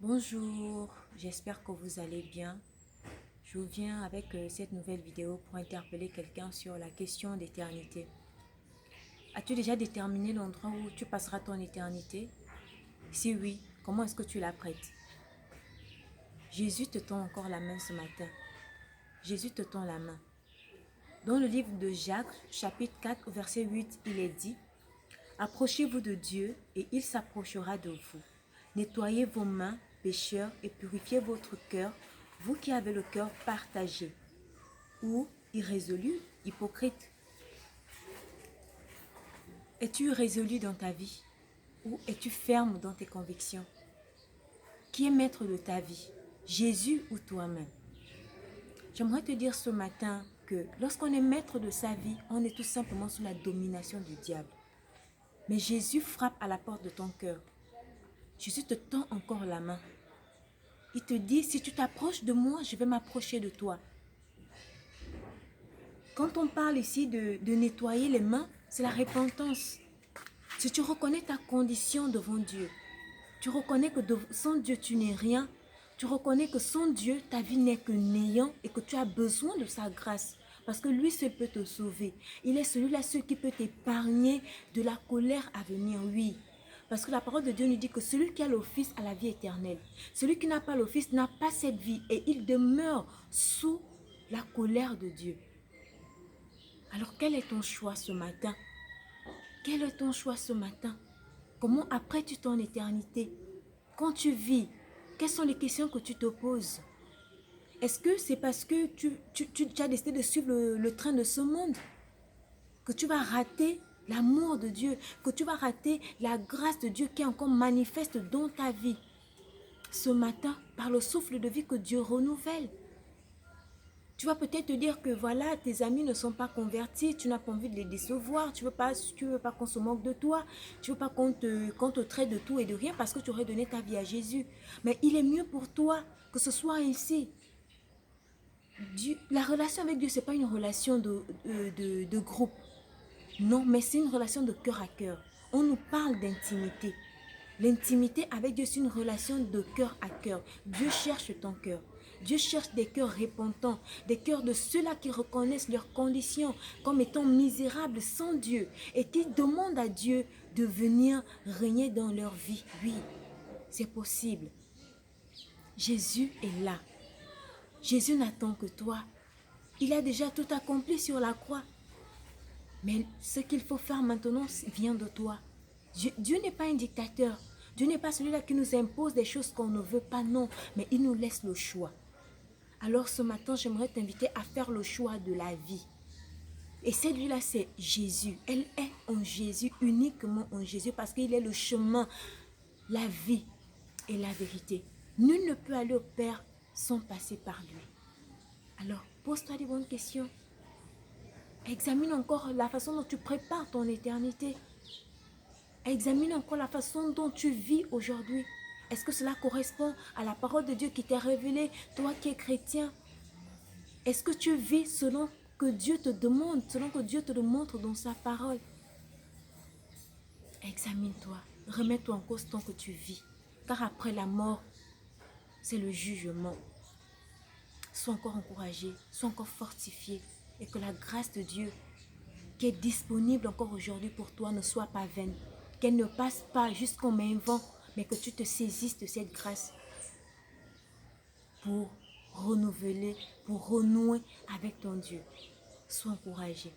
Bonjour, j'espère que vous allez bien. Je viens avec cette nouvelle vidéo pour interpeller quelqu'un sur la question d'éternité. As-tu déjà déterminé l'endroit où tu passeras ton éternité? Si oui, comment est-ce que tu l'apprêtes? Jésus te tend encore la main ce matin. Jésus te tend la main. Dans le livre de Jacques, chapitre 4, verset 8, il est dit: approchez-vous de Dieu et il s'approchera de vous. Nettoyez vos mains, pécheurs, et purifiez votre cœur, vous qui avez le cœur partagé. Ou irrésolu, hypocrite. Es-tu irrésolu dans ta vie? Ou es-tu ferme dans tes convictions? Qui est maître de ta vie? Jésus ou toi-même? J'aimerais te dire ce matin que lorsqu'on est maître de sa vie, on est tout simplement sous la domination du diable. Mais Jésus frappe à la porte de ton cœur. Jésus te tend encore la main. Il te dit, si tu t'approches de moi, je vais m'approcher de toi. Quand on parle ici de nettoyer les mains, c'est la repentance. Si tu reconnais ta condition devant Dieu, tu reconnais que sans Dieu, tu n'es rien. Tu reconnais que sans Dieu, ta vie n'est que néant et que tu as besoin de sa grâce. Parce que lui seul peut te sauver. Il est celui-là seul qui peut t'épargner de la colère à venir, oui. Parce que la parole de Dieu nous dit que celui qui a le Fils a la vie éternelle. Celui qui n'a pas le Fils n'a pas cette vie et il demeure sous la colère de Dieu. Alors quel est ton choix ce matin? Quel est ton choix ce matin? Comment apprêtes-tu ton éternité? Quand tu vis, quelles sont les questions que tu te poses? Est-ce que c'est parce que tu as décidé de suivre le train de ce monde que tu vas rater l'amour de Dieu, que tu vas rater la grâce de Dieu qui est encore manifeste dans ta vie? Ce matin, par le souffle de vie que Dieu renouvelle, tu vas peut-être te dire que voilà, tes amis ne sont pas convertis, tu n'as pas envie de les décevoir, tu veux pas qu'on se moque de toi, tu veux pas qu'on te traite de tout et de rien parce que tu aurais donné ta vie à Jésus. Mais il est mieux pour toi que ce soit ainsi. La relation avec Dieu, ce n'est pas une relation de groupe. Non, mais c'est une relation de cœur à cœur. On nous parle d'intimité. L'intimité avec Dieu, c'est une relation de cœur à cœur. Dieu cherche ton cœur. Dieu cherche des cœurs repentants, des cœurs de ceux-là qui reconnaissent leurs conditions comme étant misérables sans Dieu et qui demandent à Dieu de venir régner dans leur vie. Oui, c'est possible. Jésus est là. Jésus n'attend que toi. Il a déjà tout accompli sur la croix. Mais ce qu'il faut faire maintenant vient de toi. Dieu n'est pas un dictateur. Dieu n'est pas celui-là qui nous impose des choses qu'on ne veut pas, non. Mais il nous laisse le choix. Alors ce matin, j'aimerais t'inviter à faire le choix de la vie. Et celui-là, c'est Jésus. Elle est en Jésus, uniquement en Jésus, parce qu'il est le chemin, la vie et la vérité. Nul ne peut aller au Père sans passer par lui. Alors, pose-toi des bonnes questions. Examine encore la façon dont tu prépares ton éternité. Examine encore la façon dont tu vis aujourd'hui. Est-ce que cela correspond à la parole de Dieu qui t'est révélée, toi qui es chrétien? Est-ce que tu vis selon que Dieu te demande, selon que Dieu te le montre dans sa parole? Examine-toi, remets-toi en cause tant que tu vis. Car après la mort, c'est le jugement. Sois encore encouragé, sois encore fortifié. Et que la grâce de Dieu qui est disponible encore aujourd'hui pour toi ne soit pas vaine. Qu'elle ne passe pas jusqu'au main vent, mais que tu te saisisses de cette grâce pour renouveler, pour renouer avec ton Dieu. Sois encouragé.